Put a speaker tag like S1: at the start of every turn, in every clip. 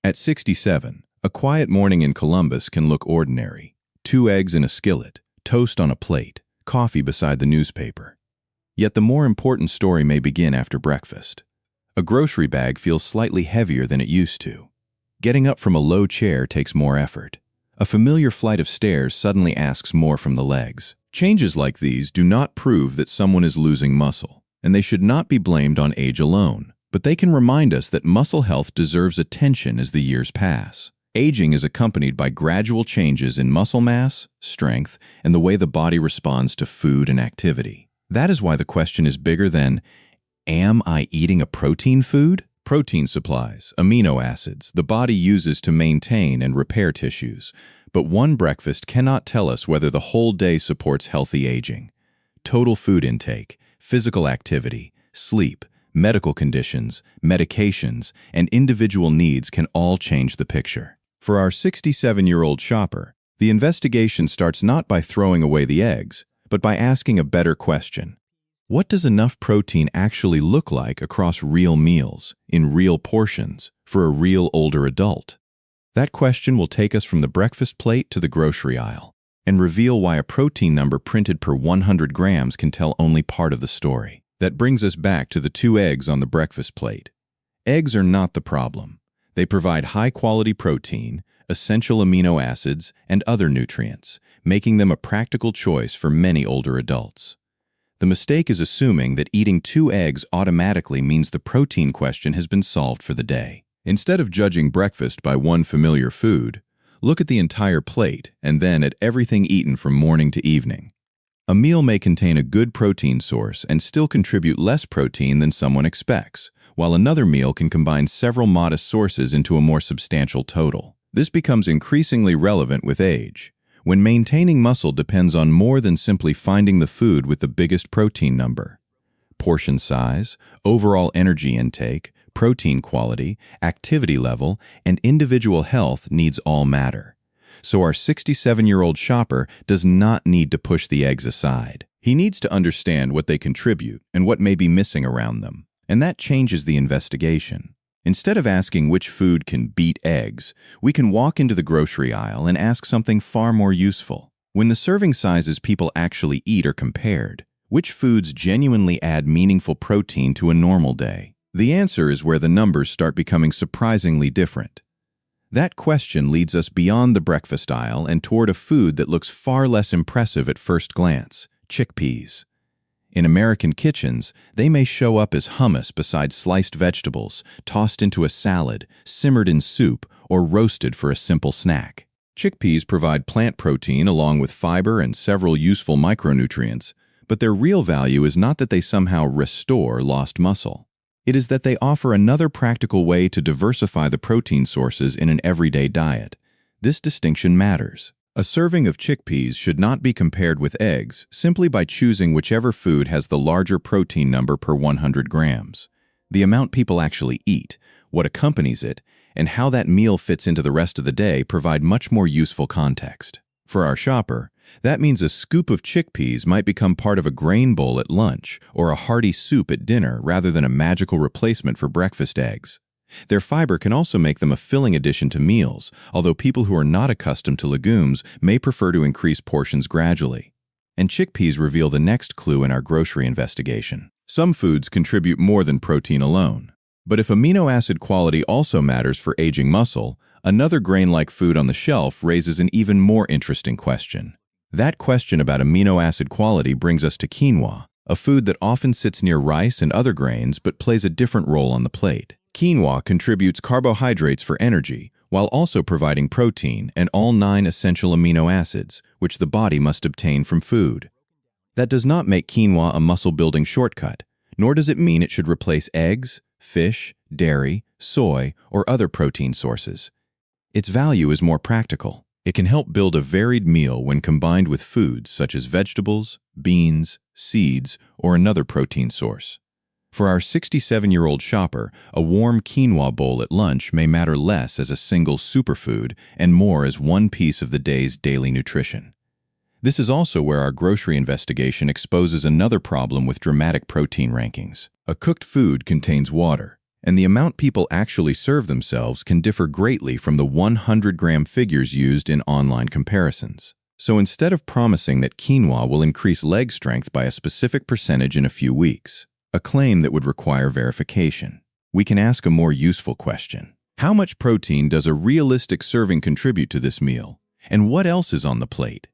S1: At 67, a quiet morning in Columbus can look ordinary. 2 eggs in a skillet, toast on a plate, coffee beside the newspaper. Yet the more important story may begin after breakfast. A grocery bag feels slightly heavier than it used to. Getting up from a low chair takes more effort. A familiar flight of stairs suddenly asks more from the legs. Changes like these do not prove that someone is losing muscle, and they should not be blamed on age alone. But they can remind us that muscle health deserves attention as the years pass. Aging is accompanied by gradual changes in muscle mass, strength, and the way the body responds to food and activity. That is why the question is bigger than, am I eating a protein food? Protein supplies, amino acids, the body uses to maintain and repair tissues. But one breakfast cannot tell us whether the whole day supports healthy aging. Total food intake, physical activity, sleep, medical conditions, medications, and individual needs can all change the picture. For our 67-year-old shopper, the investigation starts not by throwing away the eggs, but by asking a better question. What does enough protein actually look like across real meals, in real portions, for a real older adult? That question will take us from the breakfast plate to the grocery aisle and reveal why a protein number printed per 100 grams can tell only part of the story. That brings us back to the 2 eggs on the breakfast plate. Eggs are not the problem. They provide high-quality protein, essential amino acids, and other nutrients, making them a practical choice for many older adults. The mistake is assuming that eating 2 eggs automatically means the protein question has been solved for the day. Instead of judging breakfast by one familiar food, look at the entire plate and then at everything eaten from morning to evening. A meal may contain a good protein source and still contribute less protein than someone expects, while another meal can combine several modest sources into a more substantial total. This becomes increasingly relevant with age, when maintaining muscle depends on more than simply finding the food with the biggest protein number. Portion size, overall energy intake, protein quality, activity level, and individual health needs all matter. So our 67-year-old shopper does not need to push the eggs aside. He needs to understand what they contribute and what may be missing around them. And that changes the investigation. Instead of asking which food can beat eggs, we can walk into the grocery aisle and ask something far more useful. When the serving sizes people actually eat are compared, which foods genuinely add meaningful protein to a normal day? The answer is where the numbers start becoming surprisingly different. That question leads us beyond the breakfast aisle and toward a food that looks far less impressive at first glance: chickpeas. In American kitchens, they may show up as hummus beside sliced vegetables, tossed into a salad, simmered in soup, or roasted for a simple snack. Chickpeas provide plant protein along with fiber and several useful micronutrients, but their real value is not that they somehow restore lost muscle. It is that they offer another practical way to diversify the protein sources in an everyday diet. This distinction matters. A serving of chickpeas should not be compared with eggs simply by choosing whichever food has the larger protein number per 100 grams. The amount people actually eat, what accompanies it, and how that meal fits into the rest of the day provide much more useful context. For our shopper, that means a scoop of chickpeas might become part of a grain bowl at lunch or a hearty soup at dinner rather than a magical replacement for breakfast eggs. Their fiber can also make them a filling addition to meals, although people who are not accustomed to legumes may prefer to increase portions gradually. And chickpeas reveal the next clue in our grocery investigation. Some foods contribute more than protein alone. But if amino acid quality also matters for aging muscle, another grain-like food on the shelf raises an even more interesting question. That question about amino acid quality brings us to quinoa, a food that often sits near rice and other grains but plays a different role on the plate. Quinoa contributes carbohydrates for energy, while also providing protein and all 9 essential amino acids, which the body must obtain from food. That does not make quinoa a muscle-building shortcut, nor does it mean it should replace eggs, fish, dairy, soy, or other protein sources. Its value is more practical. It can help build a varied meal when combined with foods such as vegetables, beans, seeds, or another protein source. For our 67-year-old shopper, a warm quinoa bowl at lunch may matter less as a single superfood and more as one piece of the day's daily nutrition. This is also where our grocery investigation exposes another problem with dramatic protein rankings. A cooked food contains water, and the amount people actually serve themselves can differ greatly from the 100-gram figures used in online comparisons. So instead of promising that quinoa will increase leg strength by a specific percentage in a few weeks, a claim that would require verification, we can ask a more useful question. How much protein does a realistic serving contribute to this meal, and what else is on the plate?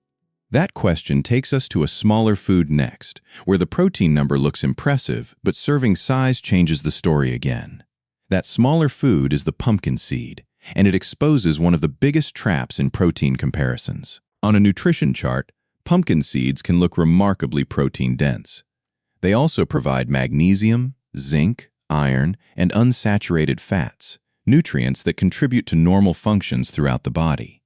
S1: That question takes us to a smaller food next, where the protein number looks impressive, but serving size changes the story again. That smaller food is the pumpkin seed, and it exposes one of the biggest traps in protein comparisons. On a nutrition chart, pumpkin seeds can look remarkably protein-dense. They also provide magnesium, zinc, iron, and unsaturated fats, nutrients that contribute to normal functions throughout the body.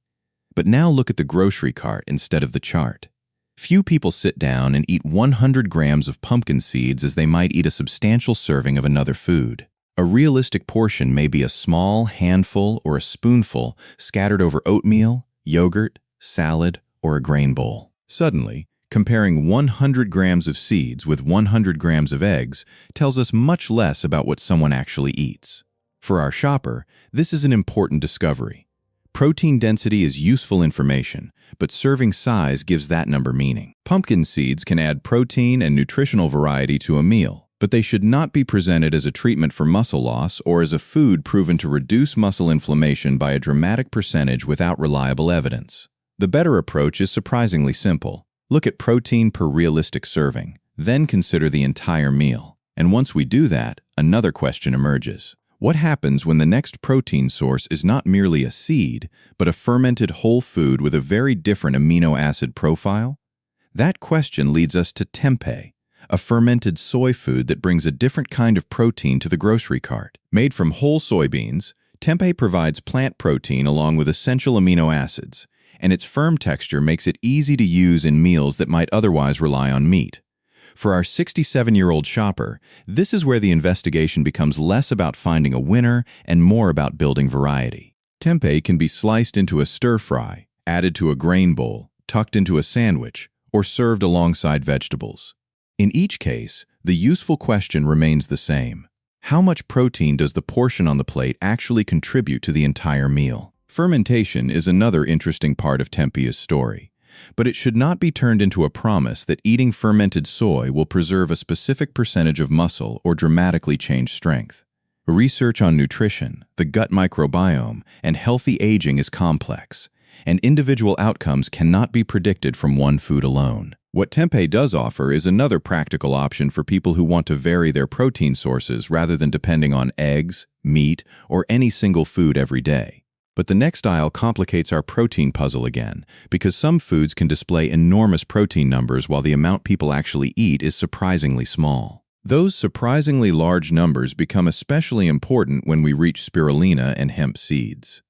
S1: But now look at the grocery cart instead of the chart. Few people sit down and eat 100 grams of pumpkin seeds as they might eat a substantial serving of another food. A realistic portion may be a small handful or a spoonful scattered over oatmeal, yogurt, salad, or a grain bowl. Suddenly, comparing 100 grams of seeds with 100 grams of eggs tells us much less about what someone actually eats. For our shopper, this is an important discovery. Protein density is useful information, but serving size gives that number meaning. Pumpkin seeds can add protein and nutritional variety to a meal, but they should not be presented as a treatment for muscle loss or as a food proven to reduce muscle inflammation by a dramatic percentage without reliable evidence. The better approach is surprisingly simple. Look at protein per realistic serving, then consider the entire meal. And once we do that, another question emerges. What happens when the next protein source is not merely a seed, but a fermented whole food with a very different amino acid profile? That question leads us to tempeh, a fermented soy food that brings a different kind of protein to the grocery cart. Made from whole soybeans, tempeh provides plant protein along with essential amino acids, and its firm texture makes it easy to use in meals that might otherwise rely on meat. For our 67-year-old shopper, this is where the investigation becomes less about finding a winner and more about building variety. Tempeh can be sliced into a stir-fry, added to a grain bowl, tucked into a sandwich, or served alongside vegetables. In each case, the useful question remains the same. How much protein does the portion on the plate actually contribute to the entire meal? Fermentation is another interesting part of tempeh's story, but it should not be turned into a promise that eating fermented soy will preserve a specific percentage of muscle or dramatically change strength. Research on nutrition, the gut microbiome, and healthy aging is complex, and individual outcomes cannot be predicted from one food alone. What tempeh does offer is another practical option for people who want to vary their protein sources rather than depending on eggs, meat, or any single food every day. But the next aisle complicates our protein puzzle again, because some foods can display enormous protein numbers while the amount people actually eat is surprisingly small. Those surprisingly large numbers become especially important when we reach spirulina and hemp seeds.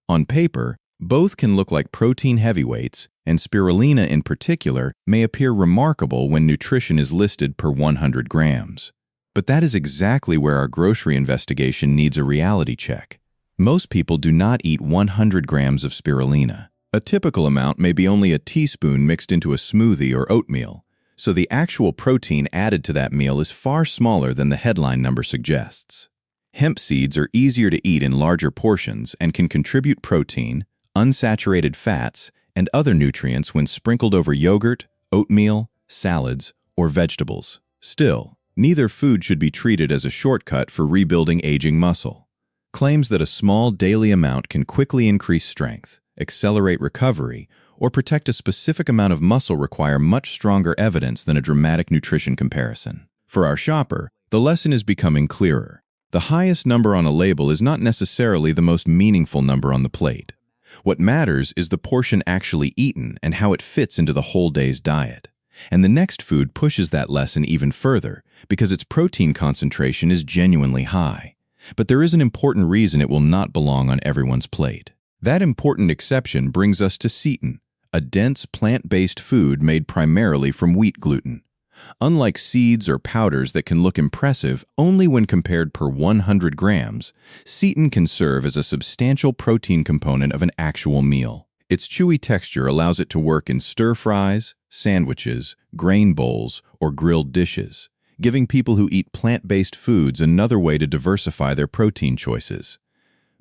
S1: On paper, both can look like protein heavyweights, and spirulina in particular may appear remarkable when nutrition is listed per 100 grams. But that is exactly where our grocery investigation needs a reality check. Most people do not eat 100 grams of spirulina. A typical amount may be only a teaspoon mixed into a smoothie or oatmeal, so the actual protein added to that meal is far smaller than the headline number suggests. Hemp seeds are easier to eat in larger portions and can contribute protein, unsaturated fats, and other nutrients when sprinkled over yogurt, oatmeal, salads, or vegetables. Still, neither food should be treated as a shortcut for rebuilding aging muscle. Claims that a small daily amount can quickly increase strength, accelerate recovery, or protect a specific amount of muscle require much stronger evidence than a dramatic nutrition comparison. For our shopper, the lesson is becoming clearer. The highest number on a label is not necessarily the most meaningful number on the plate. What matters is the portion actually eaten and how it fits into the whole day's diet. And the next food pushes that lesson even further because its protein concentration is genuinely high. But there is an important reason it will not belong on everyone's plate. That important exception brings us to seitan, a dense plant-based food made primarily from wheat gluten. Unlike seeds or powders that can look impressive only when compared per 100 grams, seitan can serve as a substantial protein component of an actual meal. Its chewy texture allows it to work in stir-fries, sandwiches, grain bowls, or grilled dishes, giving people who eat plant-based foods another way to diversify their protein choices.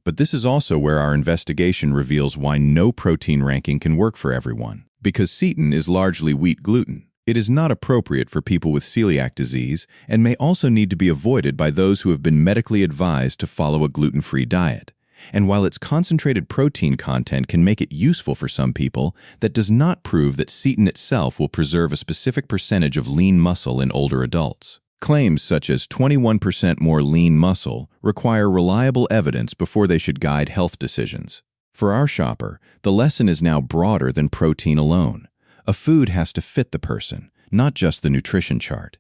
S1: But this is also where our investigation reveals why no protein ranking can work for everyone. Because seitan is largely wheat gluten, it is not appropriate for people with celiac disease and may also need to be avoided by those who have been medically advised to follow a gluten-free diet. And while its concentrated protein content can make it useful for some people, that does not prove that seitan itself will preserve a specific percentage of lean muscle in older adults. Claims such as 21% more lean muscle require reliable evidence before they should guide health decisions. For our shopper, the lesson is now broader than protein alone. A food has to fit the person, not just the nutrition chart.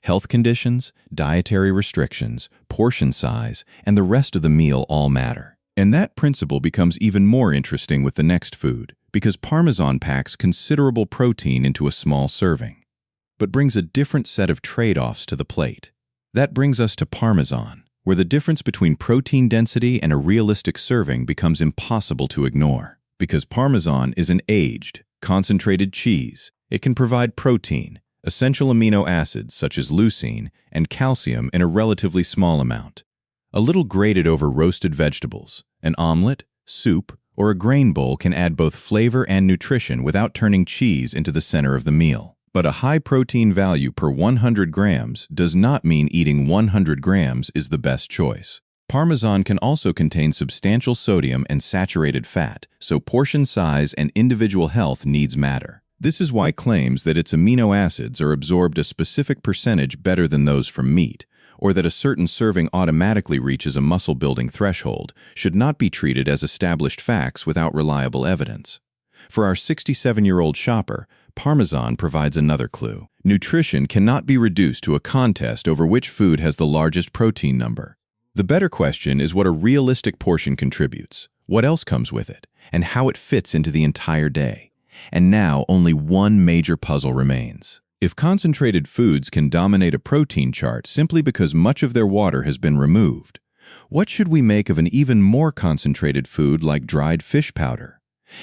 S1: Health conditions, dietary restrictions, portion size, and the rest of the meal all matter. And that principle becomes even more interesting with the next food, because Parmesan packs considerable protein into a small serving, but brings a different set of trade-offs to the plate. That brings us to Parmesan, where the difference between protein density and a realistic serving becomes impossible to ignore. Because Parmesan is an aged, concentrated cheese, it can provide protein, essential amino acids such as leucine, and calcium in a relatively small amount. A little grated over roasted vegetables, an omelet, soup, or a grain bowl can add both flavor and nutrition without turning cheese into the center of the meal. But a high protein value per 100 grams does not mean eating 100 grams is the best choice. Parmesan can also contain substantial sodium and saturated fat, so portion size and individual health needs matter. This is why claims that its amino acids are absorbed a specific percentage better than those from meat, or that a certain serving automatically reaches a muscle-building threshold, should not be treated as established facts without reliable evidence. For our 67-year-old shopper, Parmesan provides another clue. Nutrition cannot be reduced to a contest over which food has the largest protein number. The better question is what a realistic portion contributes, what else comes with it, and how it fits into the entire day. And now only one major puzzle remains. If concentrated foods can dominate a protein chart simply because much of their water has been removed, what should we make of an even more concentrated food like dried fish powder?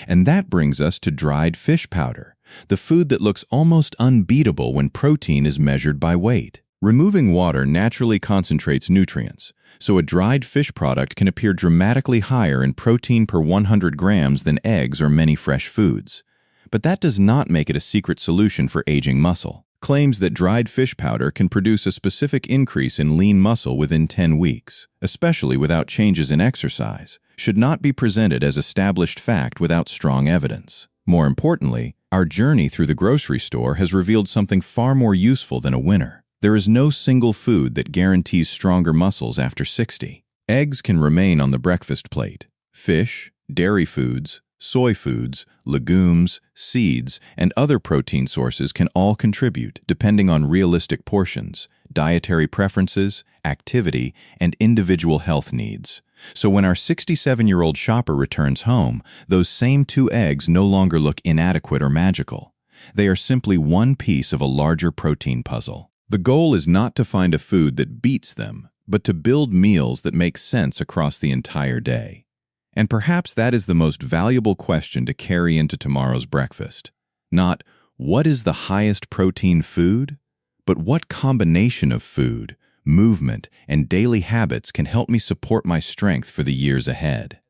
S1: And that brings us to dried fish powder, the food that looks almost unbeatable when protein is measured by weight. Removing water naturally concentrates nutrients, so a dried fish product can appear dramatically higher in protein per 100 grams than eggs or many fresh foods. But that does not make it a secret solution for aging muscle. Claims that dried fish powder can produce a specific increase in lean muscle within 10 weeks, especially without changes in exercise, should not be presented as established fact without strong evidence. More importantly, our journey through the grocery store has revealed something far more useful than a winner. There is no single food that guarantees stronger muscles after 60. Eggs can remain on the breakfast plate. Fish, dairy foods, soy foods, legumes, seeds, and other protein sources can all contribute depending on realistic portions, dietary preferences, activity, and individual health needs. So when our 67-year-old shopper returns home, those same 2 eggs no longer look inadequate or magical. They are simply one piece of a larger protein puzzle. The goal is not to find a food that beats them, but to build meals that make sense across the entire day. And perhaps that is the most valuable question to carry into tomorrow's breakfast. Not, what is the highest protein food? But what combination of food, movement, and daily habits can help me support my strength for the years ahead?